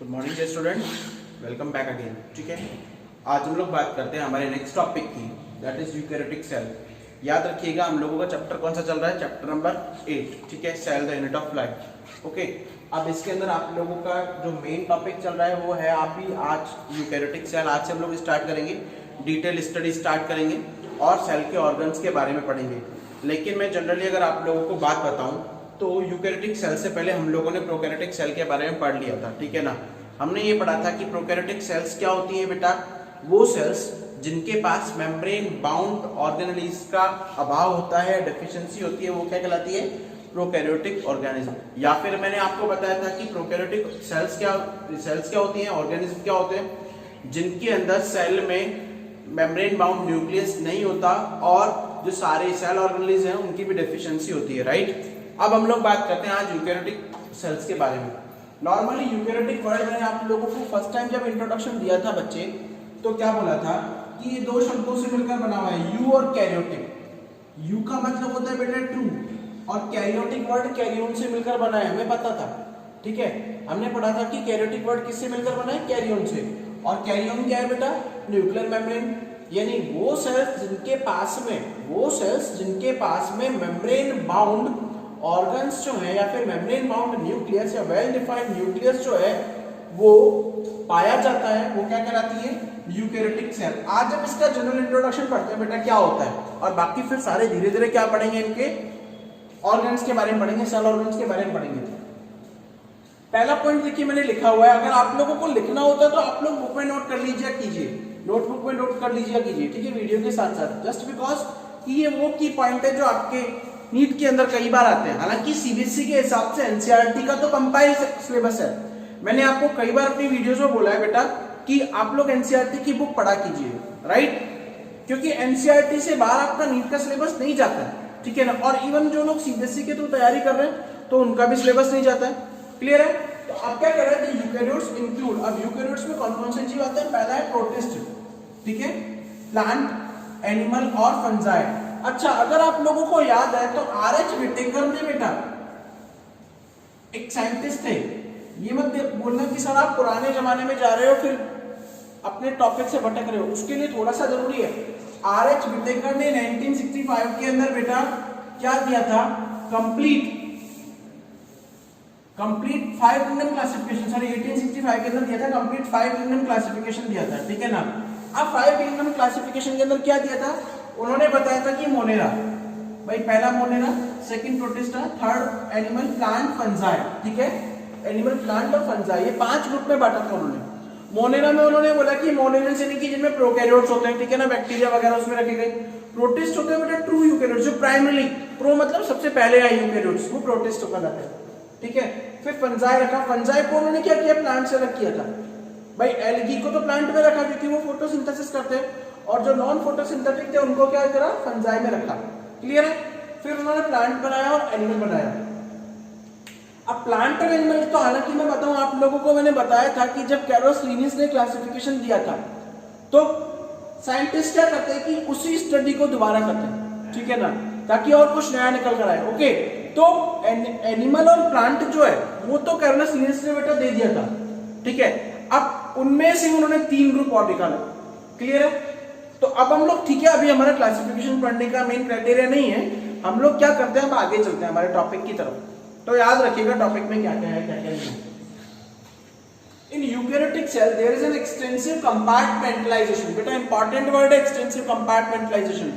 Good morning dear student, welcome back again. ठीक है, आज हम लोग बात करते हैं हमारे नेक्स्ट टॉपिक की, दैट इज यूकैरियोटिक सेल। याद रखिएगा हम लोगों का चैप्टर कौन सा चल रहा है, चैप्टर नंबर 8। ठीक है, cell the unit of life. Okay, अब इसके अंदर आप लोगों का जो मेन टॉपिक चल रहा है वो है आप भी आज यूकैरियोटिक सेल। आज से हम लोग स्टार्ट करेंगे, डिटेल स्टडी स्टार्ट करेंगे और सेल के ऑर्गन्स के बारे में पढ़ेंगे। लेकिन मैं जनरली अगर आप लोगों को बात बताऊं तो यूकैरियोटिक सेल से पहले हम लोगों ने प्रोकैरियोटिक सेल के बारे में पढ़ लिया था। ठीक है ना, हमने ये पढ़ा था कि प्रोकैरियोटिक सेल्स क्या होती है बेटा, वो सेल्स जिनके पास मेम्ब्रेन बाउंड ऑर्गेनेलिज का अभाव होता है, डेफिशिएंसी होती है, वो क्या कहलाती है, प्रोकैरियोटिक ऑर्गेनिज्म। या फिर मैंने आपको बताया था कि प्रोकैरियोटिक सेल्स क्या होती हैं, ऑर्गेनिज्म क्या होते हैं, जिनके अंदर सेल में मेम्ब्रेन बाउंड न्यूक्लियस नहीं होता और जो सारे सेल ऑर्गेनेल्स हैं उनकी भी डेफिशिएंसी होती है। राइट, अब हम लोग बात करते हैं आज यूकैरियोटिक सेल्स के बारे में। नॉर्मली यूकैरियोटिक वर्ड मैंने आप लोगों को फर्स्ट टाइम जब इंट्रोडक्शन दिया था बच्चे, तो क्या बोला था कि ये दो शब्दों से मिलकर बना हुआ है, यू और कैरियोटिक। यू का मतलब होता है बेटा ट्रू और कैरियोटिक वर्ड कैरियन से मिलकर बना है, हमें पता था। ठीक है, हमने पढ़ा था कि कैरियोटिक वर्ड किससे मिलकर बना है, कैरियन से। और कैरियन क्या है बेटा, न्यूक्लियर मेम्ब्रेन, यानी वो सेल्स जिनके पास में मेम्ब्रेन बाउंड ऑर्गन्स जो है या फिर मेम्ब्रेन बाउंड न्यूक्लियस या वेल डिफाइंड न्यूक्लियस जो है वो पाया जाता है, वो क्या कहलाती है, यूकैरियोटिक सेल। आज जब इसका जनरल इंट्रोडक्शन पढ़ते हैं बेटा क्या होता है, और बाकी फिर सारे धीरे धीरे क्या पढ़ेंगे, इनके ऑर्गन्स के बारे में पढ़ेंगे, सेल ऑर्गन्स के बारे में पढ़ेंगे। पहला पॉइंट देखिए मैंने लिखा हुआ है, अगर आप लोगों को लिखना होता है तो आप लोग बुक में नोट कर लीजिए कीजिए, नोटबुक में नोट कर लीजिए कीजिए। ठीक है, वीडियो के साथ साथ, जस्ट बिकॉज कि ये वो की पॉइंट है जो आपके नीट के अंदर कई बार आते हैं। हालांकि सीबीएसई के हिसाब से एनसीईआरटी का तो कंपाइल सिलेबस है। मैंने आपको कई बार अपनी वीडियोस में बोला है बेटा कि आप लोग एनसीईआरटी की बुक पढ़ा कीजिए, राइट, क्योंकि एनसीईआरटी से बाहर आपका नीट का सिलेबस नहीं जाता है। ठीक है ना, और इवन जो लोग सीबीएसई के थ्रू तैयारी कर रहे हैं तो उनका भी सिलेबस नहीं जाता है। क्लियर है, तो आप क्या कह रहे हैं, यूकैरियोट्स इंक्लूड। अब यूकैरियोट्स में कौन कौन से जीव आते हैं, पहला है प्रोटिस्ट, ठीक है, प्लांट, एनिमल और फंजाई। अच्छा, अगर आप लोगों को याद है तो आर.एच. व्हिटेकर ने बेटा, एक साइंटिस्ट थे, ये मत बोलना कि सर आप पुराने जमाने में जा रहे हो फिर अपने टॉपिक से भटक रहे हो, उसके लिए थोड़ा सा जरूरी है। आर.एच. व्हिटेकर ने 1965 के अंदर बेटा क्या दिया था, कंप्लीट 5 किंगडम क्लासिफिकेशन, सॉरी 1865 के अंदर दिया था कंप्लीट 5 किंगडम क्लासिफिकेशन दिया था। ठीक है ना, अब 5 किंगडम क्लासिफिकेशन के अंदर क्या दिया था, उन्होंने बताया था कि मोनेरा, भाई पहला Monera, second protista, third animal, plant, fungi. ठीक है, एनिमल, प्लांट और फंजाई, ये 5 ग्रुप में बांटा था उन्होंने। मोनेरा में उन्होंने बोला कि मोनेरल्स यानी कि जिनमें प्रोकैरियोट्स होते हैं, ठीक है ना, बैक्टीरिया वगैरह उसमें रखे गए। प्रोटिस्ट होते हैं बेटा ट्रू यूकैरियोट्स, जो प्राइमरी, प्रो मतलब सबसे पहले आए यूकैरियोट्स, वो प्रोटिस्ट कहलाते हैं। ठीक है, फिर फंजाई रखा, फंजाई को उन्होंने क्या किया, प्लांट से अलग किया था। भाई एल्गी को तो प्लांट में रखा क्योंकि वो फोटोसिंथेसिस करते हैं, और जो नॉन फोटोसिंथेटिक थे उनको क्या करा, फंजाई में रखा। क्लियर है, फिर उन्होंने प्लांट बनाया और एनिमल बनाया। अब प्लांट और एनिमल तो हालांकि मैं बताऊं आप लोगों को, मैंने बताया था कि जब कैरोस लिनिस ने क्लासिफिकेशन दिया था तो साइंटिस्ट क्या करते हैं कि उसी स्टडी को दोबारा करते हैं, ठीक है ना, ताकि और कुछ नया निकल कर आए। ओके, तो एनिमल और प्लांट जो है वो तो कैरोस लिनिस ने बेटा दे दिया था। ठीक है, अब उनमें से उन्होंने 3 ग्रुप और निकाला। क्लियर है, तो अब हम लोग, ठीक है, अभी हमारा क्लासिफिकेशन पढ़ने का मेन क्राइटेरिया नहीं है, हम लोग क्या करते हैं, अब आगे चलते हैं हमारे टॉपिक की तरफ। तो याद रखिएगा टॉपिक में क्या क्या है, क्या क्या नहीं। In eukaryotic cell there is an extensive compartmentalization, बेटा इंपॉर्टेंट वर्ड है extensive compartmentalization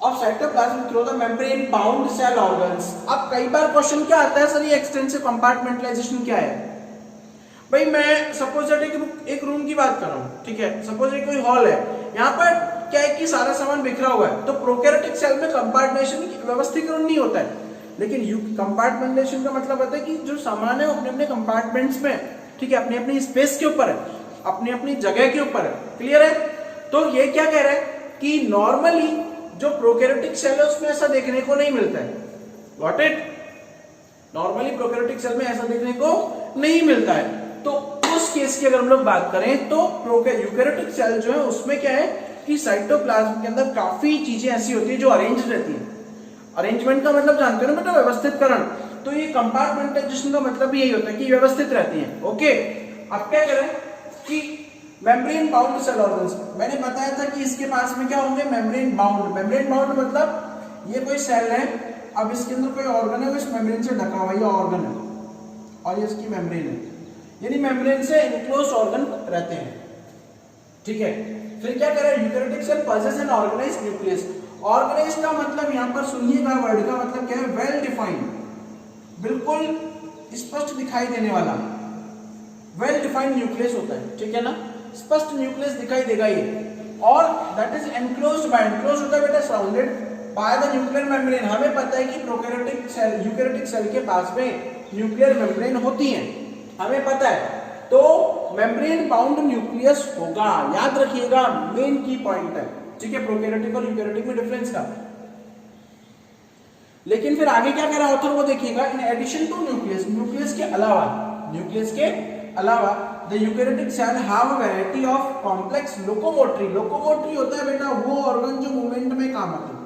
of cytoplasm through the membrane bound cell organs. अब कई बार क्वेश्चन क्या आता है, सर ये एक्सटेंसिव कंपार्टमेंटलाइजेशन क्या है। भाई मैं सपोज एक रूम की बात कर रहा हूँ, ठीक है, सपोज एक कोई हॉल है, यहाँ पर क्या है कि सारा सामान बिखरा हुआ है, तो प्रोकैरियोटिक सेल में कंपार्टमेंटेशन व्यवस्थीकरण नहीं होता है। लेकिन कंपार्टमेंटेशन का मतलब होता है कि जो सामान है वो अपने अपने कंपार्टमेंट्स में, ठीक है, अपनी अपनी स्पेस के ऊपर है, अपनी अपनी जगह के ऊपर है। क्लियर है, तो ये क्या कह रहा है कि नॉर्मली जो प्रोकैरियोटिक सेल है उसमें ऐसा देखने को नहीं मिलता है। Got it, normally prokaryotic cell में ऐसा देखने को नहीं मिलता है। तो उस केस की अगर हम लोग बात करें तो यूकैरियोटिक सेल जो है उसमें क्या है कि साइटोप्लाज्म के अंदर काफी चीजें ऐसी होती है जो अरेंज रहती है। अरेंजमेंट का मतलब जानते हो ना बेटा, व्यवस्थितकरण। तो ये कंपार्टमेंटाइजेशन का मतलब यही होता है कि व्यवस्थित रहती हैं। ओके, अब क्या करें कि मेम्ब्रेन बाउंड सेल ऑर्गन्स, मैंने बताया था कि इसके पास में क्या होंगे, मेम्ब्रेन बाउंड। मेम्ब्रेन बाउंड मतलब ये कोई सेल है, अब इसके अंदर कोई ऑर्गन है, वो इस मेम्ब्रेन से ढका हुआ ये ऑर्गन है और ये इसकी मेम्ब्रेन है, यानी मेम्ब्रेन से इनक्लोज्ड ऑर्गन रहते हैं। ठीक है, फिर क्या करें, eukaryotic cell possess an organized nucleus. Organized का मतलब यहां पर सुनिएगा, वर्ड का मतलब क्या है, वेल डिफाइंड, बिल्कुल स्पष्ट दिखाई देने वाला वेल डिफाइंड न्यूक्लियस होता है। ठीक है ना, स्पष्ट न्यूक्लियस दिखाई देगा ये, और that is enclosed bye, enclosed होता है बेटा surrounded by the nuclear membrane. हमें पता है कि प्रोकैरियोटिक सेल, यूकेरियोटिक सेल के पास में न्यूक्लियर मेम्ब्रेन होती है, हमें पता है, तो मेम्ब्रेन बाउंड न्यूक्लियस होगा, याद रखिएगा, मेन की पॉइंट है। ठीक है, प्रोकैरियोटिक और यूकेरियोटिक में डिफरेंस का। लेकिन फिर आगे क्या कह रहा है ऑथर, वो देखिएगा, in addition to nucleus, nucleus के अलावा, न्यूक्लियस के अलावा the eukaryotic cell have a variety of complex locomotory. Locomotory होता है बेटा वो ऑर्गन जो मूवमेंट में काम आता है,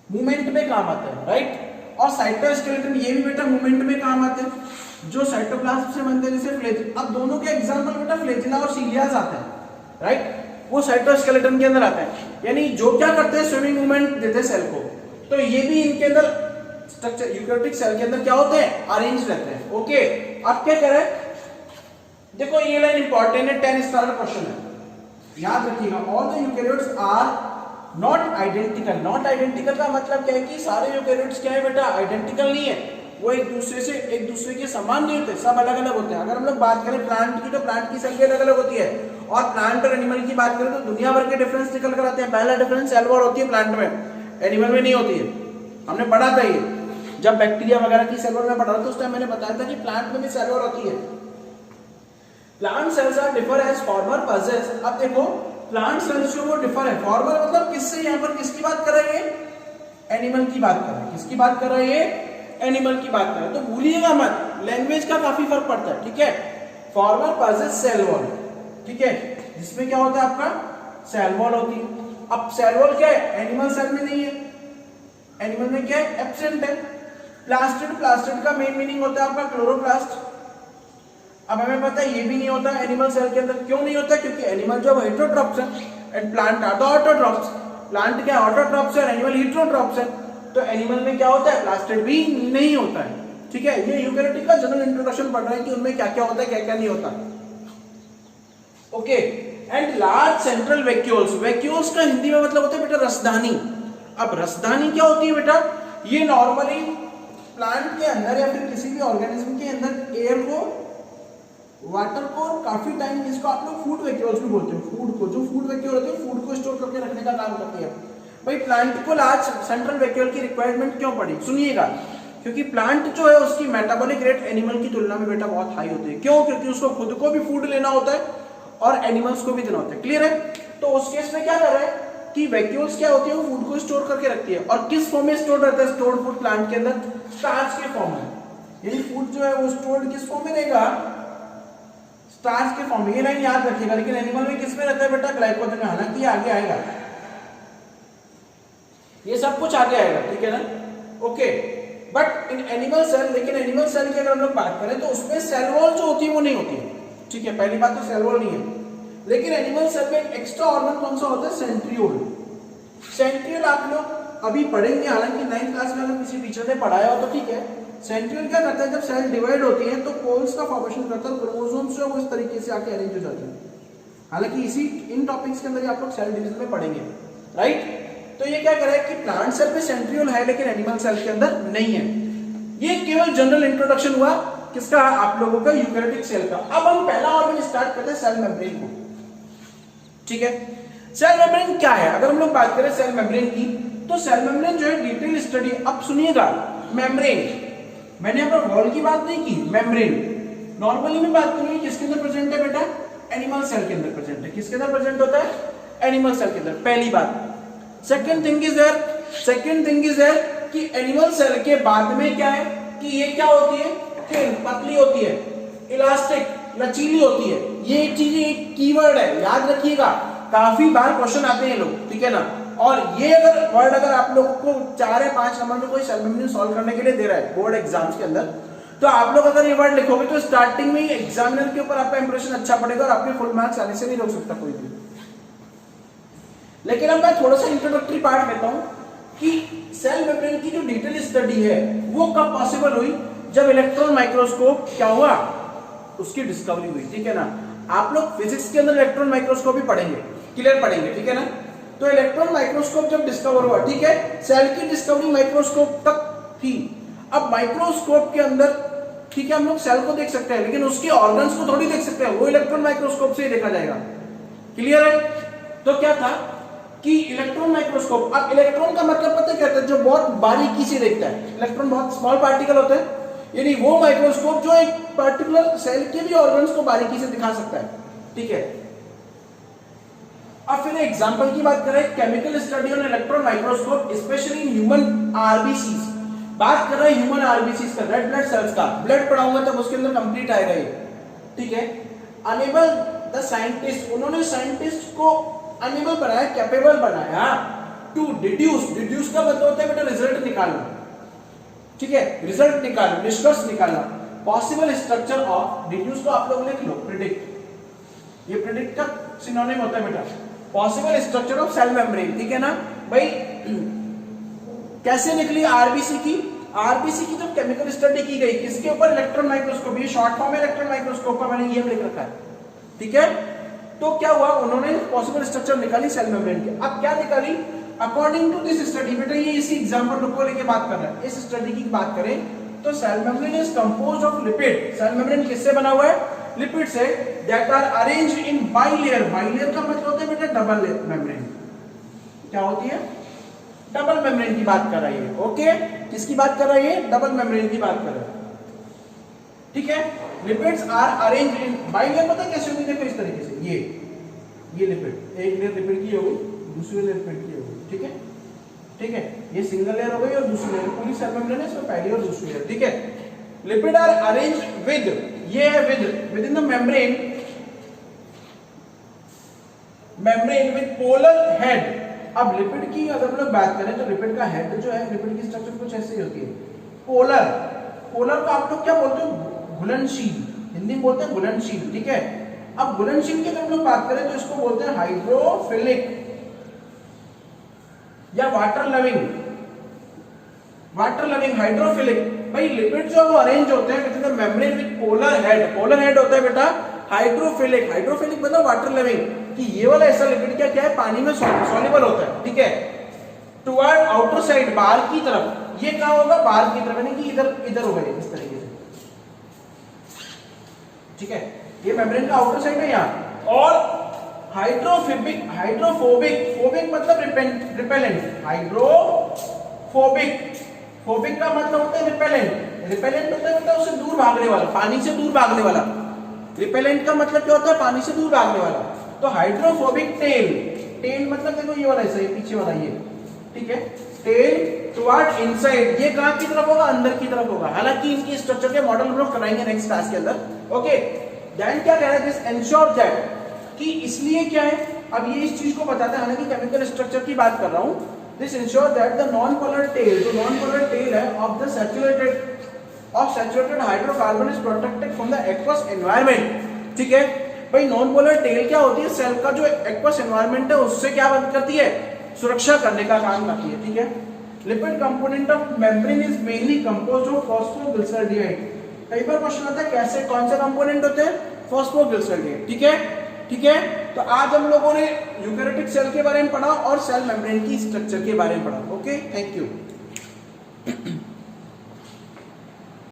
मूवमेंट में काम आता है, राइट। और साइटोस्केलेटन, ये भी बेटा मूवमेंट में काम आते हैं, जो साइटोप्लाज्म से बनते हैं, जैसे फ्लैजिला। अब दोनों के एग्जांपल बेटा फ्लैजिला और सीलियाज आते हैं, राइट, वो साइटोस्केलेटन के अंदर आते हैं, यानी जो क्या करते हैं, स्विमिंग मूवमेंट देते हैं सेल को। तो ये भी इनके अंदर स्ट्रक्चर, यूकेरियोटिक सेल के अंदर क्या होते हैं, अरेंज रहते हैं। ओके, अब क्या करें, देखो ये लाइन इंपॉर्टेंट है, 10 स्टार क्वेश्चन है, याद रखिएगा। All the eukaryotes are not identical. Not identical का मतलब क्या है कि सारे यूकेरियोट्स क्या है बेटा, आइडेंटिकल नहीं है, वो एक दूसरे के समान नहीं होते, सब अलग अलग होते हैं। अगर हम लोग बात करें प्लांट की, तो प्लांट की सेल भी अलग अलग होती है, और प्लांट और एनिमल की बात करें तो दुनिया भर के डिफरेंस निकल कर आते हैं। पहला डिफरेंस सेल वॉल होती है प्लांट में, एनिमल में नहीं होती है, हमने पढ़ा था ये जब बैक्टीरिया वगैरह की सेल वॉल में पढ़ा था, उस टाइम मैंने बताया था कि प्लांट में भी सेल वॉल होती है। Plant cells are differ as former possess. अब देखो प्लांट सेल्स जो वो डिफर है, फॉर्मर मतलब किससे, यहाँ पर किसकी बात कर रहे हैं, एनिमल की बात कर रहे हैं। किसकी बात कर रहे हैं, एनिमल की बात कर रहे हैं। तो भूलिएगा मत, लैंग्वेज का काफी फर्क पड़ता है। ठीक है, फॉर्मर पजेस सेल वॉल, ठीक है, जिसमें क्या होता है आपका सेल वॉल होती है। अब सेल वॉल क्या है, एनिमल सेल में नहीं है, एनिमल में क्या है, एब्सेंट है। प्लास्टिड, प्लास्टिड का मेन मीनिंग होता है आपका क्लोरोप्लास्ट। अब हमें पता है ये भी नहीं होता एनिमल सेल के अंदर। क्यों नहीं होता, क्योंकि एनिमल जो हेटेरोट्रॉप्स है and plant are the autotrophs. Plant क्या ऑटोट्रॉप्स है और एनिमल हेटेरोट्रॉप्स है, तो एनिमल में क्या होता है, प्लास्टिड भी नहीं होता है। ठीक है, ये यूकेरियोटिक का जनरल इंट्रोडक्शन पढ़ रहे हैं कि उनमें क्या क्या होता है, क्या क्या नहीं होता। Okay, and large central vacuoles. Vacuoles का हिंदी में मतलब होता है बेटा रसदानी। अब रसदानी क्या होती है बेटा, ये नॉर्मली प्लांट के अंदर या फिर किसी भी ऑर्गेनिज्म के अंदर एयर को, वाटर को काफी टाइम, इसको आप लोग फूड वैक्यूल्स भी बोलते हैं, फूड को, जो फूड वैक्यूल होते हैं फूड को स्टोर करके रखने का काम करती है। भाई प्लांट को लार्ज सेंट्रल वैक्यूल की रिक्वायरमेंट क्यों पड़ी, सुनिएगा, क्योंकि प्लांट जो है उसकी मेटाबॉलिक रेट एनिमल की तुलना में बेटा बहुत हाई होती है। क्यों, क्योंकि उसको खुद को भी फूड लेना होता है और एनिमल्स को भी देना होता है। क्लियर है, तो उस केस में क्या कर रहे हैं कि वैक्यूल्स क्या होती है, वो फूड को स्टोर करके रखती है। और किस फॉर्म में स्टोर रहता है स्टोर्ड फूड प्लांट के अंदर, स्टार्च के फॉर्म में, यानी फूड जो है वो स्टोर्ड किस फॉर्म में रहेगा, स्टार्च के फॉर्म में। ये लाइन याद रखिएगा। लेकिन एनिमल में किस में रहता है बेटा, ग्लाइकोजन में। हालांकि आगे आएगा, ये सब कुछ आगे आएगा, ठीक है ना। Okay, but in animal cell, लेकिन एनिमल सेल की अगर हम लोग बात करें तो उसमें सेल वॉल जो होती है वो नहीं होती है। ठीक है, पहली बात तो सेल वॉल नहीं है। लेकिन एनिमल सेल में एक्स्ट्रा ऑर्गन कौन सा होता है, सेंट्रियोल। सेंट्रियोल आप लोग अभी पढ़ेंगे, हालांकि 9th क्लास में अगर किसी टीचर ने पढ़ाया हो तो ठीक है। सेंट्रियोल क्या करता है, जब सेल डिवाइड होती है तो पोल्स का फॉर्मेशन करता है, क्रोमोसोम्स जो वो इस तरीके से आके अरेंज हो जाते हैं। हालांकि इसी इन टॉपिक्स के अंदर आप लोग सेल डिवीजन में पढ़ेंगे, राइट। तो ये क्या करे कि प्लांट सेल में सेंट्रियोल है लेकिन एनिमल सेल के अंदर नहीं है। ये केवल जनरल इंट्रोडक्शन हुआ किसका, आप लोगों का यूकेरियोटिक सेल का। अब हम पहला ऑर्गन स्टार्ट करते हैं, सेल मेम्ब्रेन को। ठीक है, सेल मेम्ब्रेन क्या है, अगर हम लोग बात करें सेल मेम्ब्रेन की, तो सेल मेम्ब्रेन जो है डिटेल स्टडी। अब सुनिएगा, मेम्ब्रेन, मैंने यहाँ पर वॉल की बात नहीं की, मेम्ब्रेन नॉर्मली में बात करूंगी किसके अंदर प्रेजेंट है बेटा, एनिमल सेल के अंदर प्रेजेंट है। किसके अंदर प्रेजेंट होता है, एनिमल सेल के अंदर, पहली बात। सेकंड थिंग इज देयर कि एनिमल सेल के बाद में क्या है कि ये क्या होती है, थिन, पतली होती है, इलास्टिक, लचीली होती है। ये चीजें एक कीवर्ड है, याद रखिएगा, काफी बार क्वेश्चन आते हैं लोग, ठीक है ना। और ये अगर वर्ड अगर आप लोगों को 4 या 5 नंबर में कोई सेल मेम्ब्रेन सॉल्व करने के लिए दे रहा है बोर्ड एग्जाम्स के अंदर, तो आप लोग अगर ये वर्ड लिखोगे तो स्टार्टिंग में एग्जामिनर के ऊपर आपका इंप्रेशन अच्छा पड़ेगा और आपके फुल मार्क्स आने से नहीं रोक सकता कोई भी। लेकिन अब मैं थोड़ा सा इंट्रोडक्टरी पार्ट लेता हूं कि सेल मेम्ब्रेन की जो डिटेल स्टडी है वो कब पॉसिबल हुई, जब इलेक्ट्रॉन माइक्रोस्कोप क्या हुआ, उसकी डिस्कवरी हुई। ठीक है ना, आप लोग फिजिक्स के अंदर इलेक्ट्रॉन माइक्रोस्कोप ही पढ़ेंगे, क्लियर पढ़ेंगे, ठीक है ना। तो इलेक्ट्रॉन माइक्रोस्कोप जब डिस्कवर हुआ, ठीक है, सेल की डिस्कवरी माइक्रोस्कोप तक थी। अब माइक्रोस्कोप के अंदर, ठीक है, हम लोग सेल को देख सकते हैं लेकिन उसके ऑर्गन्स को थोड़ी देख सकते हैं, वो इलेक्ट्रॉन माइक्रोस्कोप से ही देखा जाएगा, क्लियर है। तो क्या था कि इलेक्ट्रॉन माइक्रोस्कोप, अब इलेक्ट्रॉन का मतलब पता क्या है, जो बहुत बारीकी से देखता है, इलेक्ट्रॉन बहुत स्मॉल पार्टिकल होते हैं, यानी वो माइक्रोस्कोप जो एक पर्टिकुलर सेल के भी ऑर्गन्स को बारीकी से दिखा सकता है, ठीक है। अब फिर एग्जांपल की बात करें, chemical study on electron microscope specially in human RBCs, बात कर रहे हैं ह्यूमन आरबीसीज का, रेड ब्लड सेल्स का, ब्लड पढ़ाऊंगा तब उसके अंदर कंप्लीट आएगा ये, ठीक है। अनेबल द साइंटिस्ट, उन्होंने साइंटिस्ट को अनेबल बनाया, कैपेबल बनाया टू डिड्यूस, डिड्यूस का मतलब होता है बेटा रिजल्ट निकालना, ठीक है, रिजल्ट निकालना, निष्कर्ष निकालना, पॉसिबल स्ट्रक्चर ऑफ, डिड्यूस को आप लोग लिख लो, प्रिडिक्ट, ये प्रिडिक्ट का सिनोनिम होता है बेटा, possible structure of cell membrane, ठीक है ना भाई। कैसे निकली आरबीसी की, आरबीसी की जब केमिकल स्टडी की गई, किसके ऊपर, इलेक्ट्रॉन माइक्रोस्कोप, ये शॉर्ट फॉर्म है इलेक्ट्रॉन माइक्रोस्कोप का, मैंने ये लिख रखा है, ठीक है। तो क्या हुआ, उन्होंने पॉसिबल स्ट्रक्चर निकाली सेल मेम्ब्रेन की। अब क्या निकाली, अकॉर्डिंग टू दिस स्टडी, बेटा ये इसी एग्जांपल को लेके बात कर रहा है, इस स्टडी की बात करें तो cell membrane is composed of lipid, cell membrane किससे बना हुआ है, लिपिड से, that are arranged in bilayer, bilayer का मतलब होता है बेटा डबल मेम्ब्रेन, क्या होती है, डबल मेम्ब्रेन की बात कर रही है, ओके, किसकी बात कर रही है, डबल मेम्ब्रेन की बात कर रहा है, ठीक है। Lipids are arranged in bilayer, पता कैसे होगी, देखो इस तरीके से, ये लिपिड, एक लेयर लिपिड की होगी, दूसरी लेयर लिपिड की होगी, ठीक है, ठीक है, ये सिंगल लेयर हो गई और दूसरी लेयर, पूरी सेल मेम्ब्रेन है, इसमें पहली और दूसरी लेयर, ठीक है। लिपिड आर अरेंज्ड विद, ये है with in the membrane, membrane with polar head. अब लिपिड की अगर हम लोग बात करें तो लिपिड का हेड जो है, लिपिड की स्ट्रक्चर कुछ ऐसे ही होती है, पोलर, पोलर को आप लोग क्या बोलते हो, घुलनशील, हिंदी में बोलते हैं घुलनशील, ठीक है। अब घुलनशील की अगर हम लोग बात करें तो इसको बोलते हैं हाइड्रोफिलिक या water loving, water loving, hydrophilic. भाई लिपिड जो वो अरेंज होते हैं with the membrane with polar head, polar head होता है बेटा हाइड्रोफिलिक, हाइड्रोफिलिक मतलब वाटर लविंग, कि ये वाला ऐसा लिपिड क्या है, पानी में सॉल्युबल होता है, ठीक है। टुवर्ड आउटर साइड, बाहर की तरफ, ये कहां होगा, बाहर की तरफ, यानी कि इधर होगा इस तरीके से, ठीक है, ये मेम्ब्रेन का आउटर साइड है यहाँ। और हाइड्रोफोबिक, हाइड्रोफोबिक, फोबिक मतलब रिपेलेंट, हाइड्रोफोबिक, फोबिक का मतलब होता है रिपेलेंट, रिपेलेंट होता है मतलब उससे दूर भागने वाला, पानी से दूर भागने वाला, रिपेलेंट का मतलब क्या होता है, पानी से दूर भागने वाला। तो हाइड्रोफोबिक टेल, टेल मतलब देखो ये वाला ऐसा, ये पीछे वाला ये, ठीक है, टेल टुवर्ड इनसाइड, ये कहां की तरफ होगा, अंदर की तरफ होगा। हालांकि इनकी स्ट्रक्चर के मॉडल हम लोग कराएंगे नेक्स्ट क्लास के अंदर, ओके। देन क्या कह रहा है, दिस एंश्योर दैट, कि इसलिए क्या है, अब ये इस चीज को बताता है, हालांकि केमिकल स्ट्रक्चर की बात कर रहा हूं, this ensure that the non polar tail, जो नॉन पोलर टेल है of the saturated hydrocarbon is protected from the aqueous environment, ठीक है। भाई नॉन पोलर टेल क्या होती है, सेल का जो एक्वस एनवायरनमेंट है उससे क्या बंद करती है, सुरक्षा करने का काम करती है, ठीक है। Lipid component of membrane is mainly composed of phosphoglyceride, कई बार क्वेश्चन आता है कैसे, कौन से कंपोनेंट होते हैं, फॉस्फोग्लिसराइड, ठीक है, ठीक है। तो आज हम लोगों ने यूकैरियोटिक सेल के बारे में पढ़ा और सेल मेम्ब्रेन की स्ट्रक्चर के बारे में पढ़ा, ओके, थैंक यू।